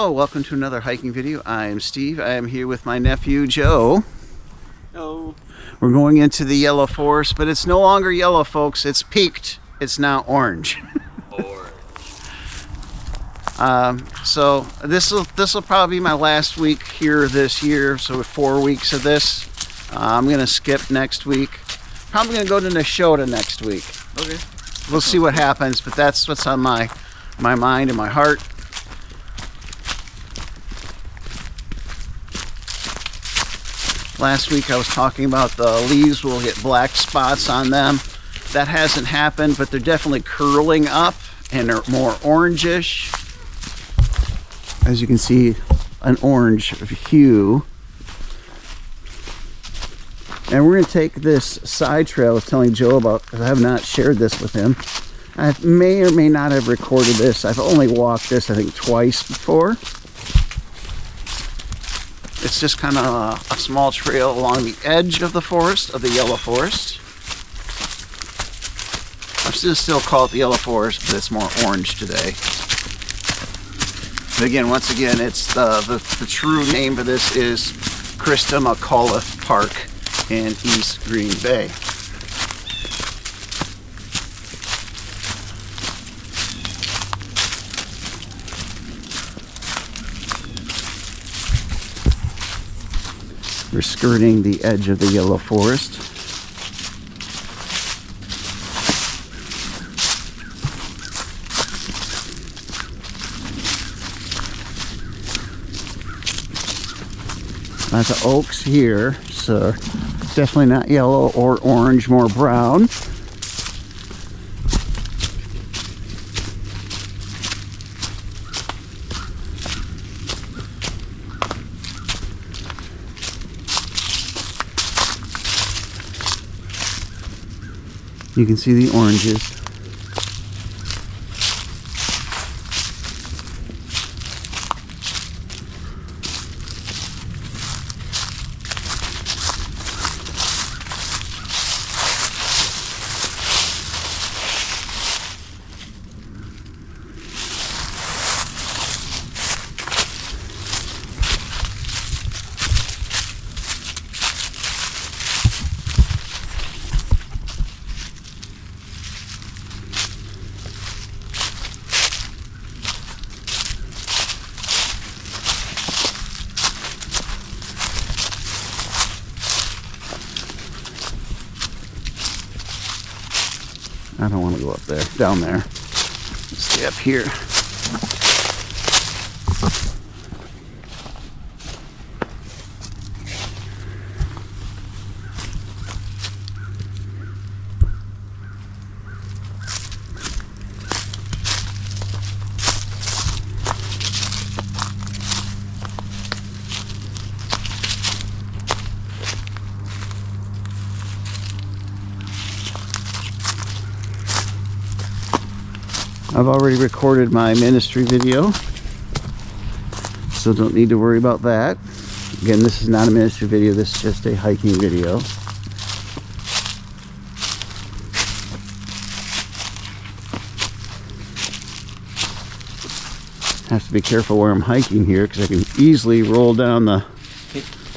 Hello, welcome to another hiking video. I am Steve. I am here with my nephew Joe. Hello. We're going into the yellow forest, but it's no longer yellow, folks. It's peaked. It's now orange. So this will probably be my last week here this year. So 4 weeks of this. I'm gonna skip next week. Probably gonna go to Neshota next week. Okay. We'll see what happens, but that's what's on my mind and my heart. Last week I was talking about the leaves will get black spots on them. That hasn't happened, but they're definitely curling up and are more orangish. As you can see, an orange hue. And we're going to take this side trail I was telling Joe about, because I have not shared this with him. I may or may not have recorded this. I've only walked this, I think, twice before. It's just kind of a small trail along the edge of the forest, of the yellow forest. I still call it the yellow forest, but it's more orange today. But again, once again, it's the true name for this is Christa McAuliffe Park in East Green Bay. We're skirting the edge of the yellow forest. Lots of oaks here, so definitely not yellow or orange, more brown. You can see the oranges. I don't want to go up there, down there. Let's stay up here. I've already recorded my ministry video, so don't need to worry about that. Again, this is not a ministry video, this is just a hiking video. Have to be careful where I'm hiking here because I can easily roll down the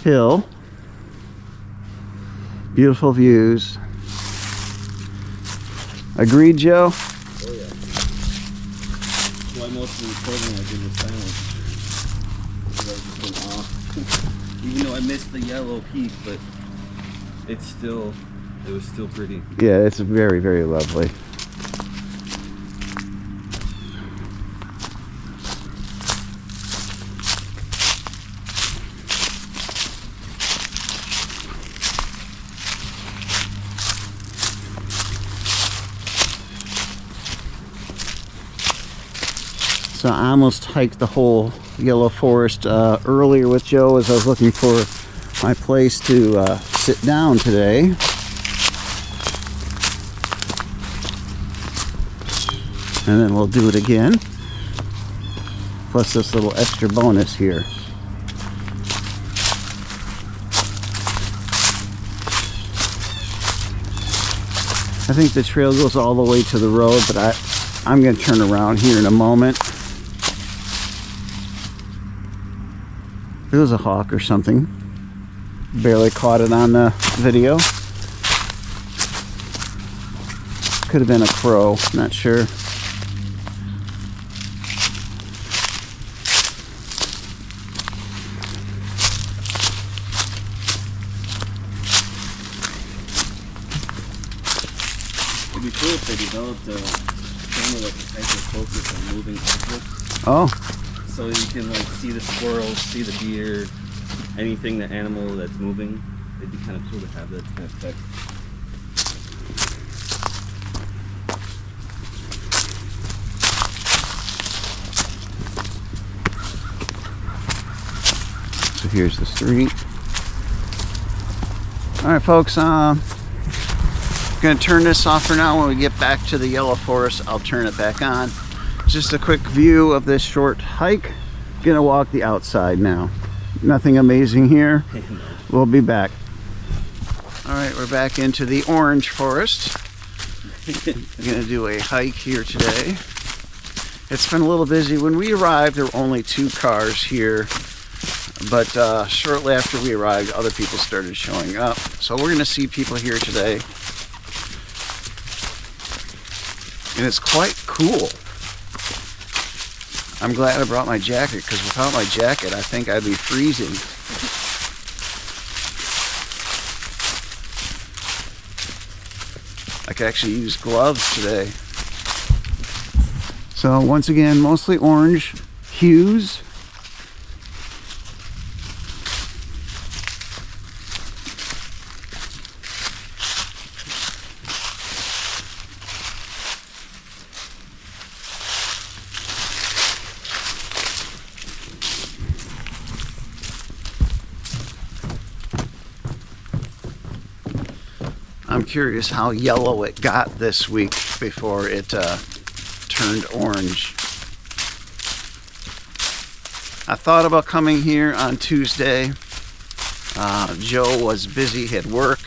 hill. Beautiful views. Agreed, Joe? Most of the recording I did was silent. I was just in awe. Even though I missed the yellow peak, but it was still pretty. Yeah, it's very, very lovely. So I almost hiked the whole yellow forest earlier with Joe as I was looking for my place to sit down today. And then we'll do it again. Plus this little extra bonus here. I think the trail goes all the way to the road, but I'm going to turn around here in a moment. It was a hawk or something. Barely caught it on the video. Could have been a crow, not sure. It'd be cool if they developed a camera that could hyper-focus on moving objects. Oh, So you can like see the squirrels, see the deer, anything, the animal that's moving. It'd be kind of cool to have that kind of effect. so here's the street. All right, folks. I'm gonna turn this off for now. When we get back to the yellow forest, I'll turn it back on. Just a quick view of this short hike. Gonna walk the outside now. Nothing amazing here. We'll be back. All right, we're back into the orange forest. We're gonna do a hike here today. It's been a little busy. When we arrived, there were only 2 cars here, but shortly after we arrived, other people started showing up. So we're gonna see people here today, and it's quite cool. I'm glad I brought my jacket, because without my jacket, I think I'd be freezing. I could actually use gloves today. So once again, mostly orange hues. I'm curious how yellow it got this week before it turned orange. I thought about coming here on Tuesday. Joe was busy, had work,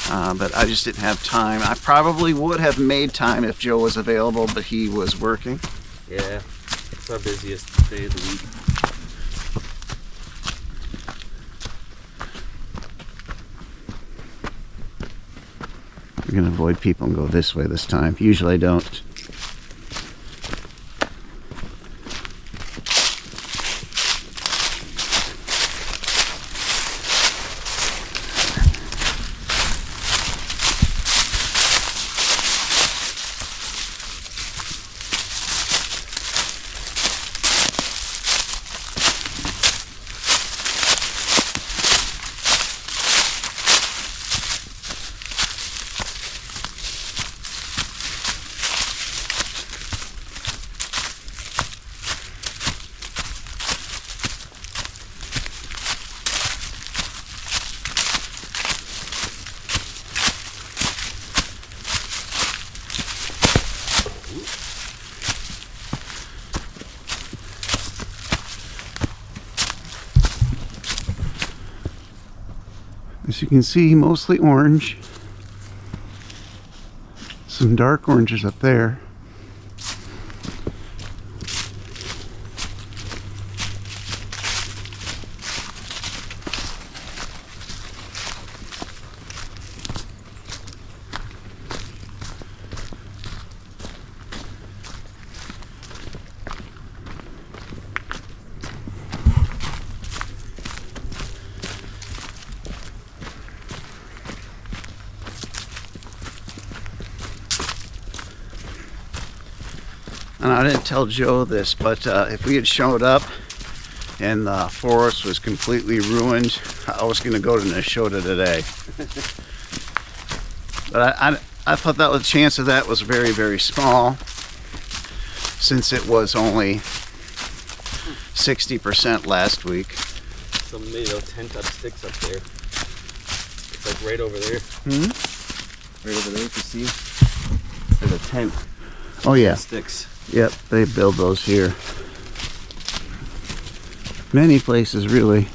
but I just didn't have time. I probably would have made time if Joe was available, but he was working. Yeah, it's our busiest day of the week. We're gonna avoid people and go this way this time. Usually I don't. As you can see, mostly orange. Some dark oranges up there. And I didn't tell Joe this, but if we had showed up and the forest was completely ruined, I was going to go to Neshota today. But I thought that the chance of that was very, very small, since it was only 60% last week. Some made a tent up sticks up there. It's like right over there. Hmm? Right over there, you can see. There's a tent. Oh yeah. Sticks. Yep, they build those here. Many places, really.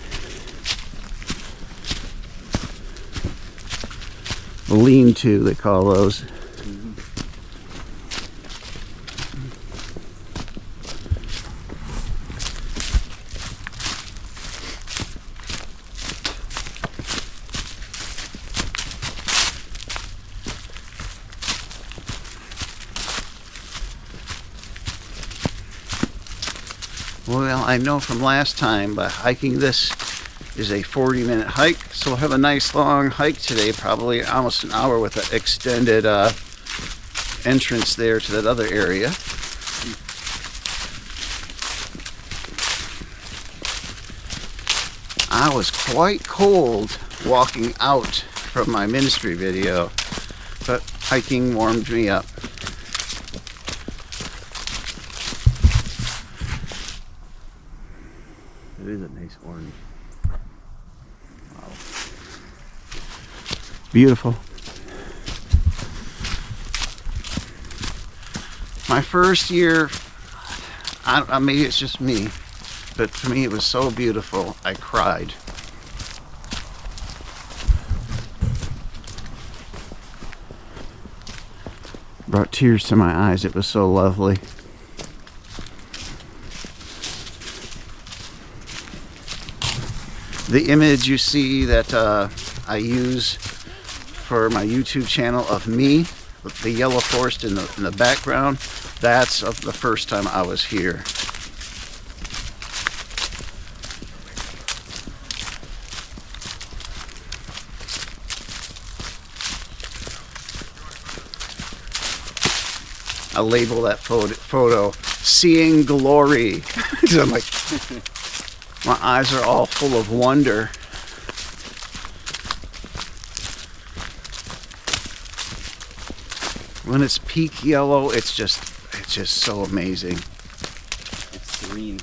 Lean-to, they call those. Well, I know from last time, but hiking this is a 40-minute hike, so we'll have a nice long hike today, probably almost an hour with an extended entrance there to that other area. I was quite cold walking out from my ministry video, but hiking warmed me up. It is a nice orange. Wow. Beautiful. My first year, maybe it's just me, but for me it was so beautiful, I cried. Brought tears to my eyes, it was so lovely. The image you see that I use for my YouTube channel of me, with the yellow forest in the background, that's of the first time I was here. I label that photo "Seeing Glory." So I'm like, my eyes are all full of wonder. When it's peak yellow, it's just so amazing. It's serene.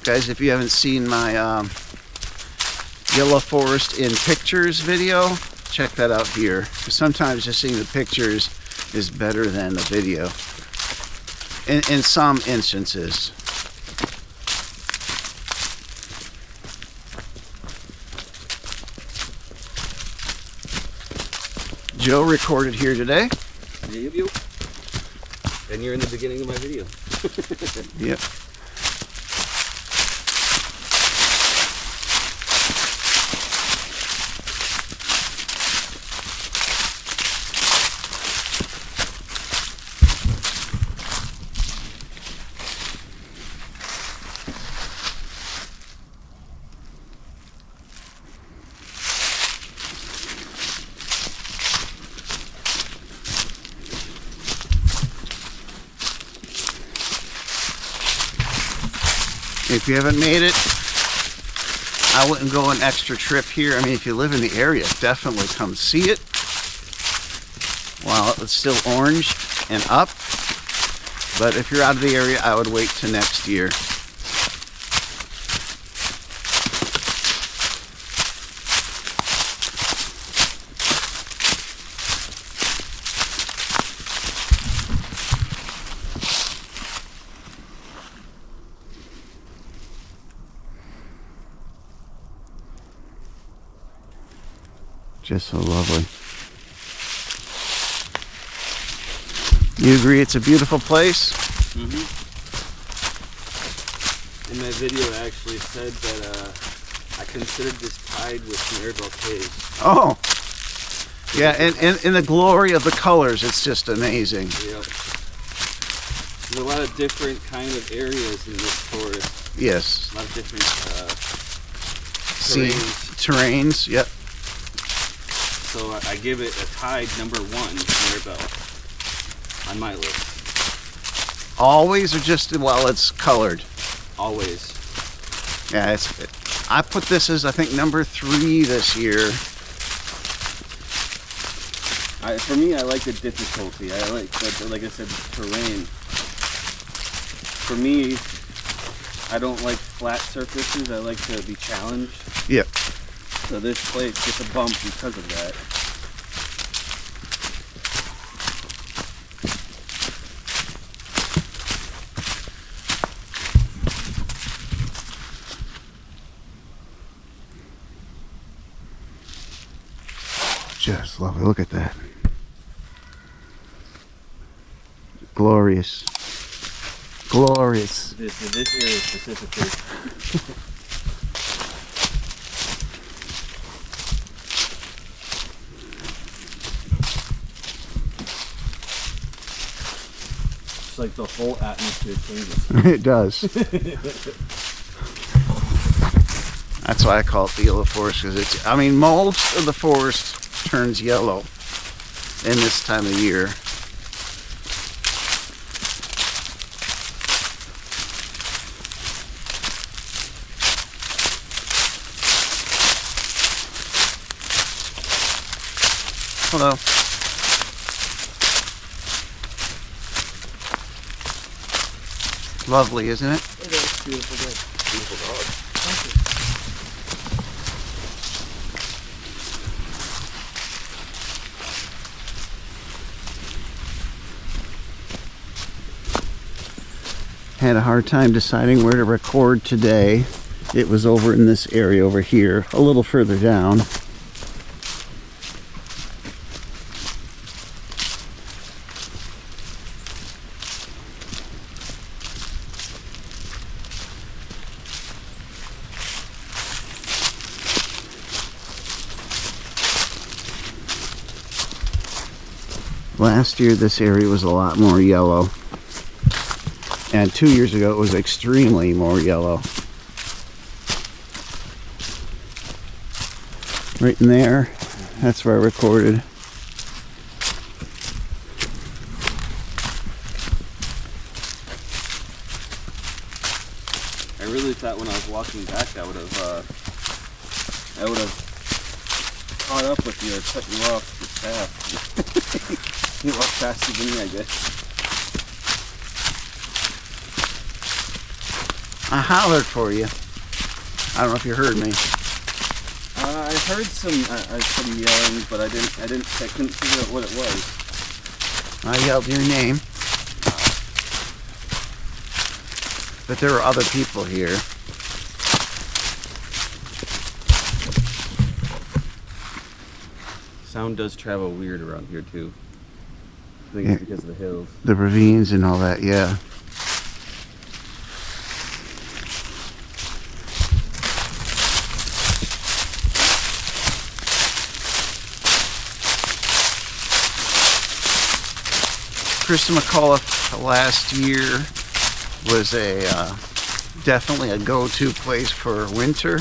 Guys, if you haven't seen my Yellow Forest in Pictures video, check that out here. Because sometimes just seeing the pictures is better than the video. In some instances. Joe recorded here today. Yep. And you're in the beginning of my video. Yep. If you haven't made it, I wouldn't go an extra trip here. I mean, if you live in the area, definitely come see it while it's still orange and up. But if you're out of the area, I would wait till next year. Just so lovely. You agree it's a beautiful place? Mm-hmm. In my video, I actually said that I considered this tied with Maribel Caves. Oh! Yeah, and in the glory of the colors, it's just amazing. Yep. There's a lot of different kind of areas in this forest. Yes. A lot of different terrains, yep. So I give it a tied #1, Maribel, on my list. Always, or just while it's colored? Always. Yeah, I put this as, I think, #3 this year. For me, I like the difficulty. I like I said, terrain. For me, I don't like flat surfaces. I like to be challenged. Yep. So this place gets a bump because of that. Just lovely. Look at that. Glorious. Glorious. This area specifically. It's like the whole atmosphere changes. It does. That's why I call it the yellow forest, because it's, I mean, most of the forest turns yellow in this time of year. Hello. Lovely, isn't it? It is beautiful day. Beautiful dog. Thank you. Had a hard time deciding where to record today. It was over in this area over here, a little further down. Last year this area was a lot more yellow, and 2 years ago it was extremely more yellow. Right in there, that's where I recorded. I really thought when I was walking back I would have caught up with you or cut you off the path. You walk faster than me, I guess. I hollered for you. I don't know if you heard me. I heard some yelling, but I couldn't figure out what it was. I yelled your name. But there were other people here. Sound does travel weird around here too. I think it's because of the hills. The ravines and all that, yeah. Christa McAuliffe last year was definitely a go-to place for winter.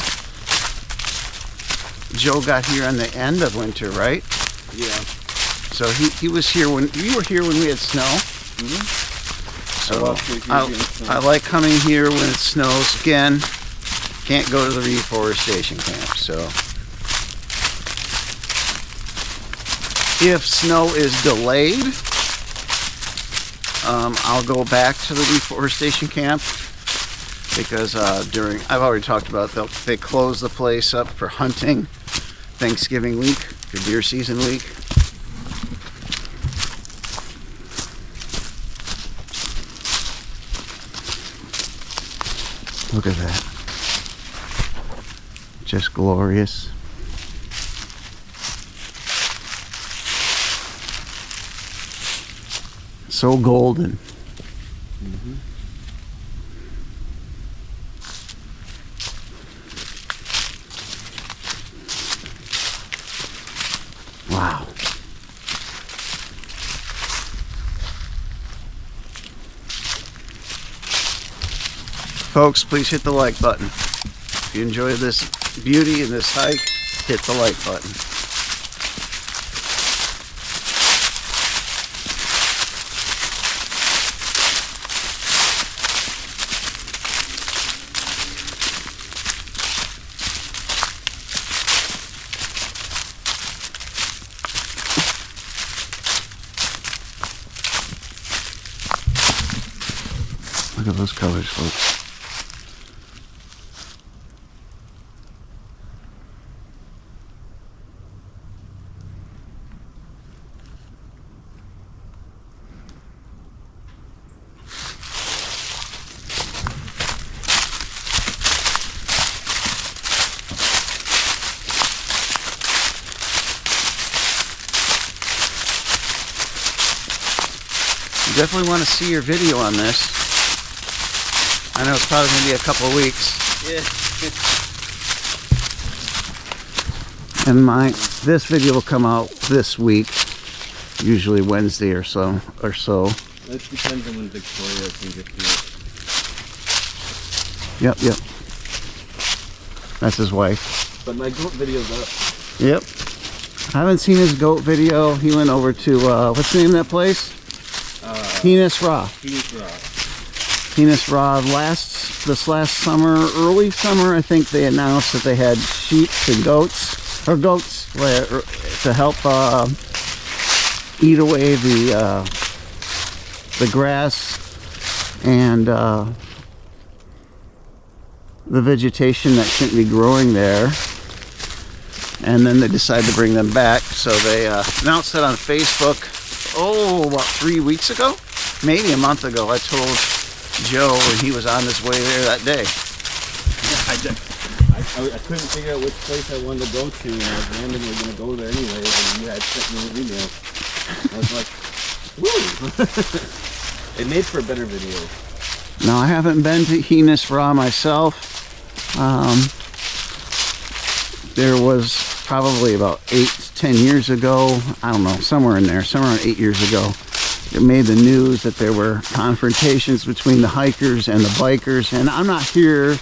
Joe got here on the end of winter, right? Yeah. So he was here when you were here when we had snow. Mm-hmm. So I like coming here when it snows. Again, can't go to the reforestation camp. So if snow is delayed, I'll go back to the reforestation camp, because I've already talked about, they close the place up for hunting Thanksgiving week, for deer season week. Look at that. Just glorious. So golden. Mm-hmm. Wow. Folks, please hit the like button. If you enjoy this beauty and this hike, hit the like button. Look at those colors, folks. Definitely want to see your video on this. I know it's probably going to be a couple of weeks. Yeah. And this video will come out this week, usually Wednesday or so. It depends on when Victoria can get to it. Yep, yep. That's his wife. But my goat video's up. Yep. I haven't seen his goat video. He went over to, what's the name of that place? He-Nis-Ra. He-Nis-Ra. He-Nis-Ra. This last summer, early summer, I think they announced that they had sheep and goats to help eat away the grass and the vegetation that shouldn't be growing there. And then they decided to bring them back. So they announced it on Facebook, about 3 weeks ago? Maybe a month ago. I told Joe when he was on his way there that day. Yeah, I couldn't figure out which place I wanted to go to, and I was randomly going to go there anyway, and you had sent me an email. I was like, woo! It made for a better video. No, I haven't been to He-Nis-Ra myself. There was probably about 8-10 years ago, I don't know, somewhere in there, somewhere around 8 years ago, it made the news that there were confrontations between the hikers and the bikers, and I'm not here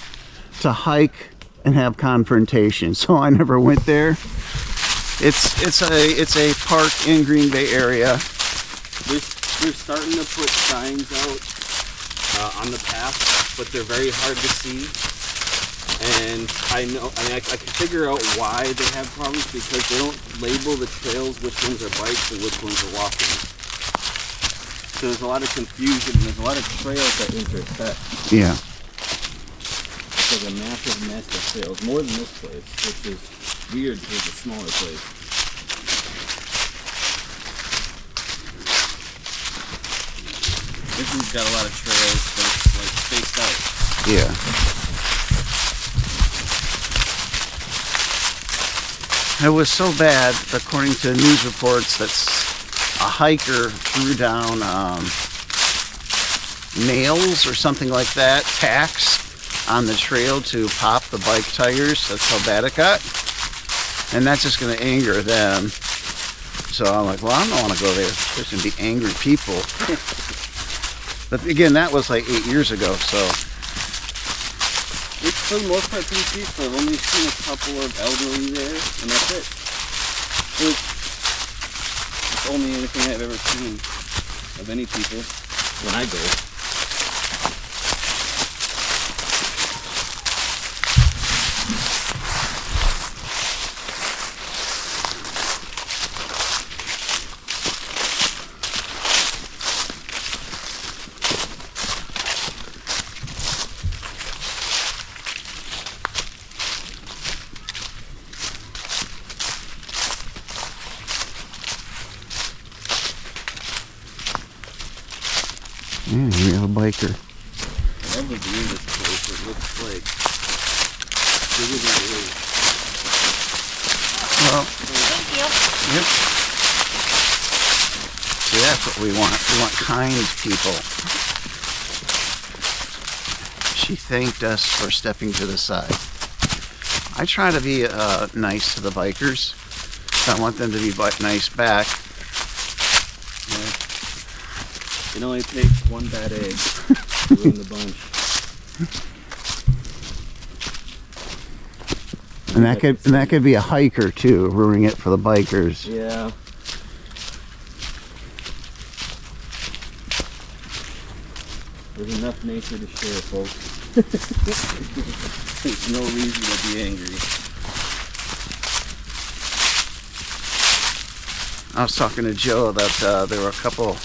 to hike and have confrontations, so I never went there. It's a park in Green Bay area. They're starting to put signs out on the path, but they're very hard to see. And I can figure out why they have problems, because they don't label the trails, which ones are bikes and which ones are walking. So there's a lot of confusion, and there's a lot of trails that intersect. Yeah. It's like a massive nest of trails, more than this place, which is weird because it's a smaller place. This one's got a lot of trails, but it's like spaced out. Yeah. It was so bad, according to news reports, that a hiker threw down nails or something like that, tacks, on the trail to pop the bike tires. That's how bad it got. And that's just going to anger them. So I'm like, well, I don't want to go there. There's going to be angry people. But again, that was like 8 years ago, so. It's for the most part pretty peaceful. I've only seen a couple of elderly there, and that's it. It's only anything I've ever seen of any people when I go. Yeah, we have a biker. I love the view of this place. It looks like bigger than it is. Well, Thank you. yep. See, that's what we want. We want kind people. She thanked us for stepping to the side. I try to be nice to the bikers. I want them to be nice back. It only takes one bad egg to ruin the bunch. And that could be a hiker too, ruining it for the bikers. Yeah. There's enough nature to share, folks. There's no reason to be angry. I was talking to Joe that there were a couple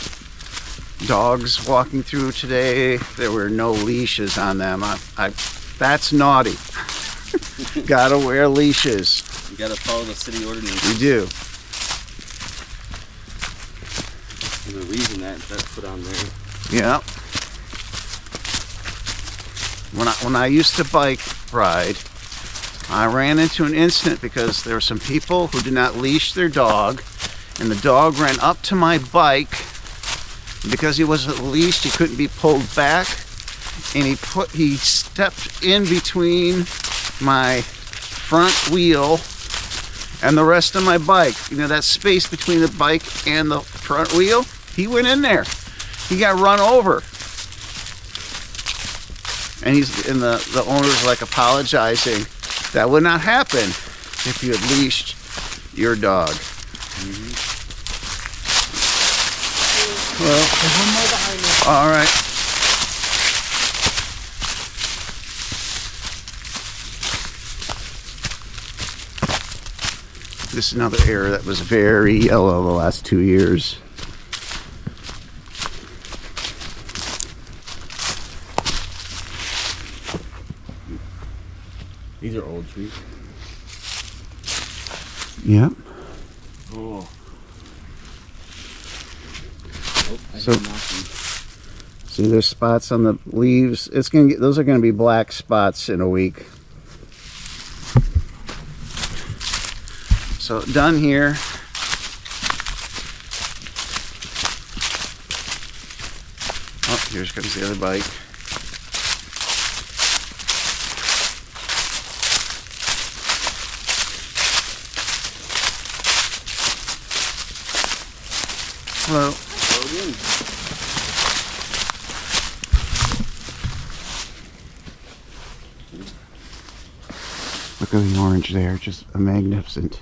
dogs walking through today. There were no leashes on them. That's naughty. Gotta wear leashes. You gotta follow the city ordinance. You do. There's a reason that's put on there. Yeah. When I used to bike ride, I ran into an incident because there were some people who did not leash their dog, and the dog ran up to my bike. Because he wasn't leashed, he couldn't be pulled back, and he stepped in between my front wheel and the rest of my bike. You know, that space between the bike and the front wheel? He went in there. He got run over. And the owner's like apologizing. That would not happen if you had leashed your dog. Well, there's one more behind me. All right. This is another area that was very yellow the last 2 years. These are old trees. Yep. Oh. So, see, there's spots on the leaves. Those are gonna be black spots in a week. So done here. Oh, here comes the other bike. Hello. Hello again. Look at the orange there, just magnificent.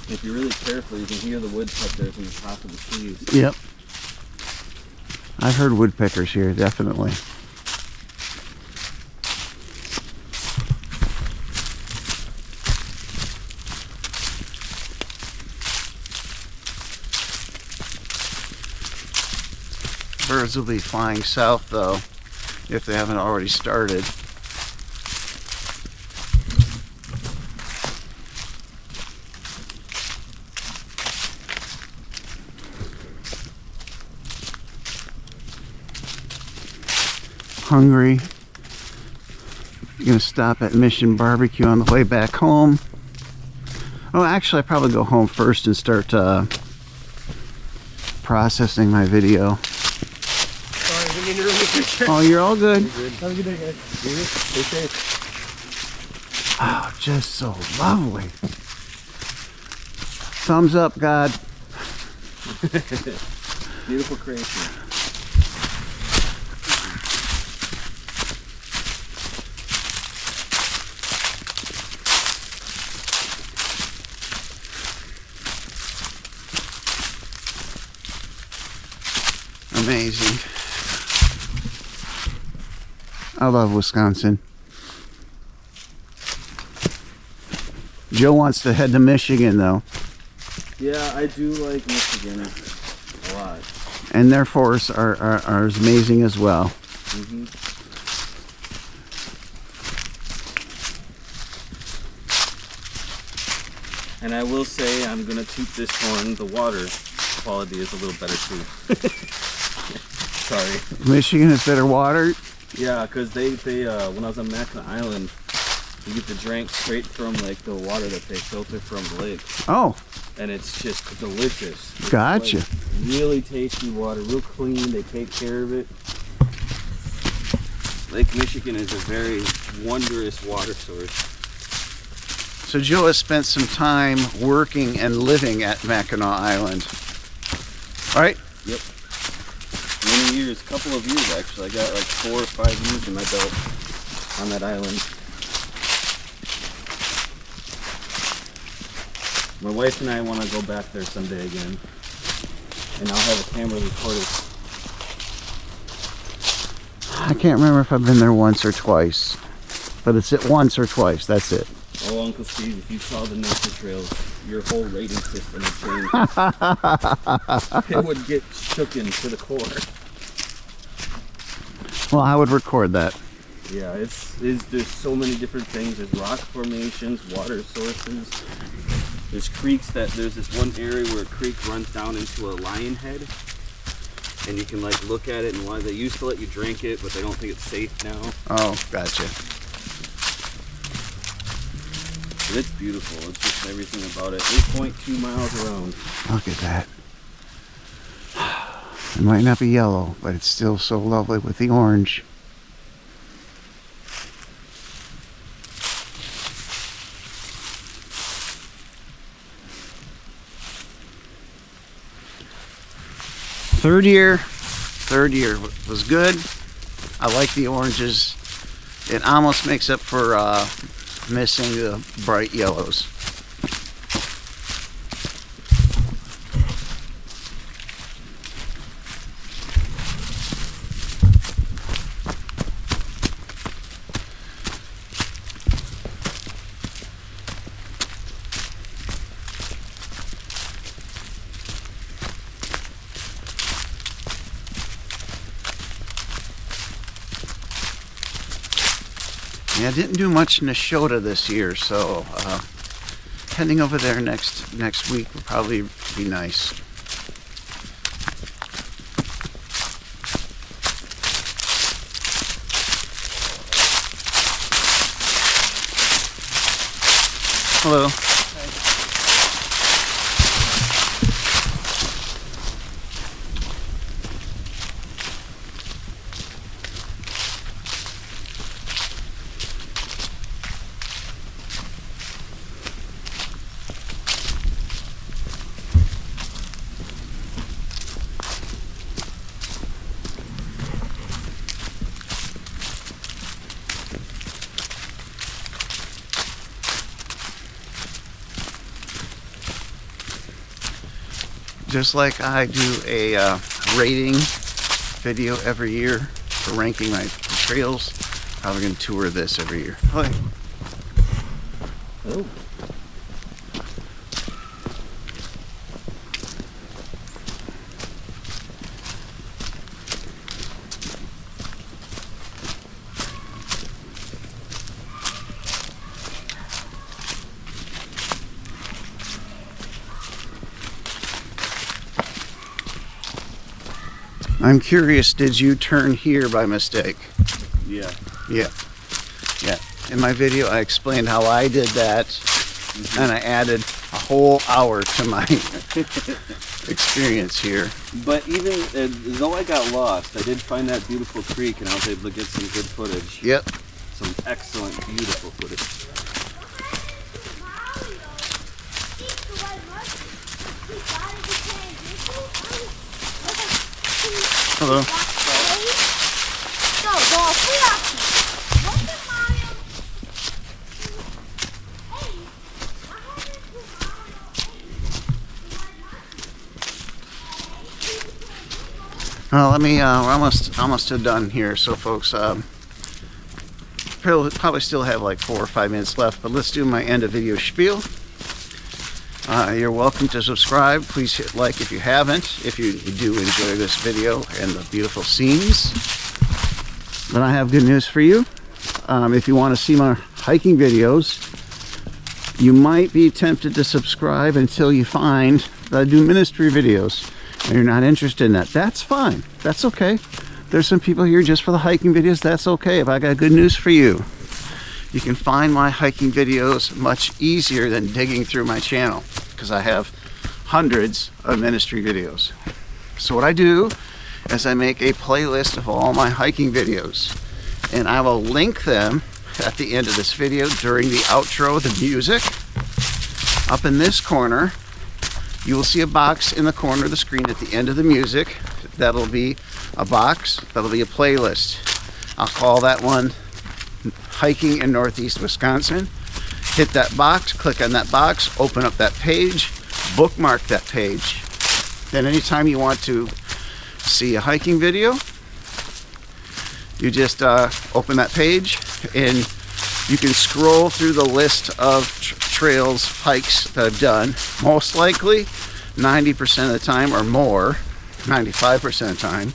If you're really careful, you can hear the woodpeckers in the top of the trees. Yep. I've heard woodpeckers here, definitely. Birds will be flying south, though, if they haven't already started. Hungry. You're gonna stop at Mission Barbecue on the way back home. Oh, actually, I'd probably go home first and start processing my video. Sorry, we need to ruin the picture. Oh, you're all good. Have a good day, guys. Stay safe. Oh, just so lovely. Thumbs up, God. Beautiful creation. Amazing. I love Wisconsin. Joe wants to head to Michigan, though. Yeah, I do like Michigan a lot. And their forests are as amazing as well. Mm-hmm. And I will say, I'm gonna toot this horn. The water quality is a little better too. Sorry. Michigan has better water. Yeah, because they when I was on Mackinac Island, you get the drink straight from like the water that they filter from the lake, Oh, and it's just delicious. It's gotcha. like really tasty water, real clean. They take care of it. Lake Michigan is a very wondrous water source. So Joe has spent some time working and living at Mackinac Island. All right? Yep. Many years, couple of years actually. I got like 4 or 5 years in my belt on that island. My wife and I want to go back there someday again, and I'll have a camera recorded. I can't remember if I've been there once or twice, but it's at once or twice. That's it. Oh, Uncle Steve, if you saw the nature trails, your whole rating system would change. It would get shooken to the core. Well, I would record that. Yeah, there's so many different things. There's rock formations, water sources. There's creeks there's this one area where a creek runs down into a lion head. And you can like look at it, and why they used to let you drink it, but they don't think it's safe now. Oh, gotcha. But it's beautiful. It's just everything about it. 8.2 miles around. Look at that. It might not be yellow, but it's still so lovely with the orange. Third year was good. I like the oranges. It almost makes up for missing the bright yellows. Yeah, I didn't do much in Neshota this year, so heading over there next week will probably be nice. Hello. Just like I do a rating video every year for ranking my trails, I'm going to tour this every year. Hi. Oh. I'm curious, did you turn here by mistake? Yeah. Yeah. In my video, I explained how I did that, and I added a whole hour to my experience here. But even though I got lost, I did find that beautiful creek, and I was able to get some good footage. Yep. Some excellent, beautiful footage. Hello. We're almost done here, so folks, probably still have like 4 or 5 minutes left, but let's do my end of video spiel. You're welcome to subscribe. Please hit like if you haven't, if you do enjoy this video and the beautiful scenes. Then I have good news for you. If you want to see my hiking videos, you might be tempted to subscribe until you find that I do ministry videos and you're not interested in that. That's fine. That's okay. There's some people here just for the hiking videos. That's okay. If I got good news for you, you can find my hiking videos much easier than digging through my channel, because I have hundreds of ministry videos. So what I do is I make a playlist of all my hiking videos, and I will link them at the end of this video during the outro, the music. Up in this corner, you will see a box in the corner of the screen at the end of the music. That'll be a box, that'll be a playlist. I'll call that one Hiking in Northeast Wisconsin. Hit that box, click on that box, open up that page, bookmark that page. Then anytime you want to see a hiking video, you just open that page and you can scroll through the list of trails, hikes that I've done. Most likely 90% of the time or more, 95% of the time,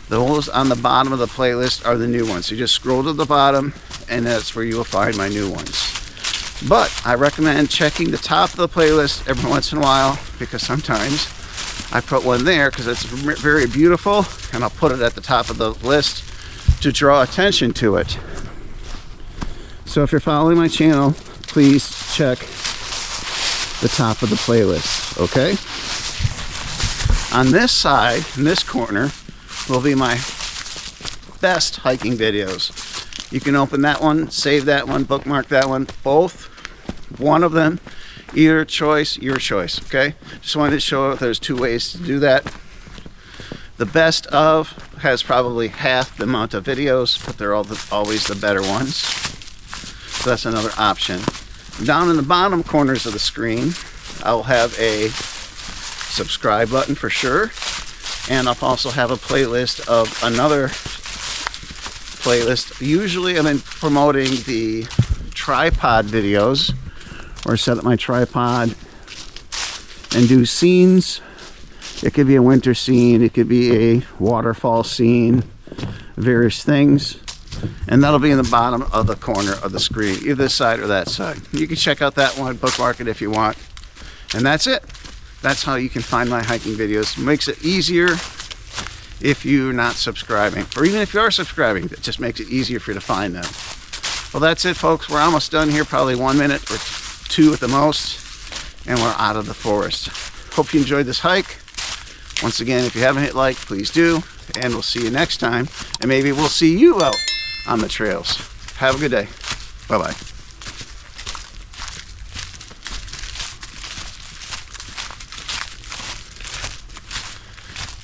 those on the bottom of the playlist are the new ones. So you just scroll to the bottom and that's where you will find my new ones. But I recommend checking the top of the playlist every once in a while, because sometimes I put one there because it's very beautiful and I'll put it at the top of the list to draw attention to it. So if you're following my channel, please check the top of the playlist, okay? On this side, in this corner, will be my best hiking videos. You can open that one, save that one, bookmark that one, both, one of them, either choice, your choice, okay? Just wanted to show there's 2 ways to do that. The best of has probably half the amount of videos, but they're always the better ones. So that's another option. Down in the bottom corners of the screen, I'll have a subscribe button for sure. And I'll also have a playlist of another playlist. Usually I've been promoting the tripod videos, where I set up my tripod and do scenes. It could be a winter scene, it could be a waterfall scene, various things. And that'll be in the bottom of the corner of the screen, either this side or that side. You can check out that one, bookmark it if you want. And that's it. That's how you can find my hiking videos. It makes it easier if you're not subscribing. Or even if you are subscribing, it just makes it easier for you to find them. Well, that's it, folks. We're almost done here, probably 1 minute or 2 at the most. And we're out of the forest. Hope you enjoyed this hike. Once again, if you haven't hit like, please do. And we'll see you next time. And maybe we'll see you out on the trails. Have a good day. Bye-bye.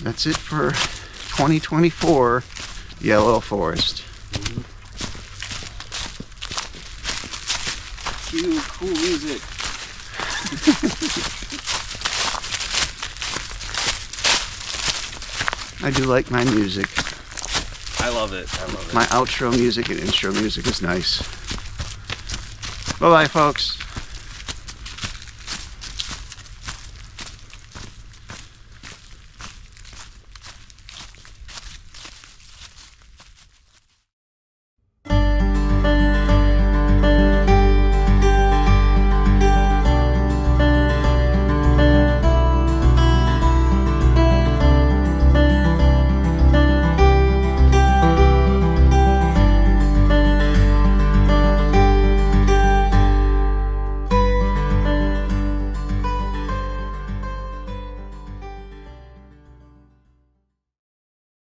That's it for 2024 Yellow Forest. Cue cool music. I do like my music. I love it. I love it. My outro music and intro music is nice. Bye-bye, folks.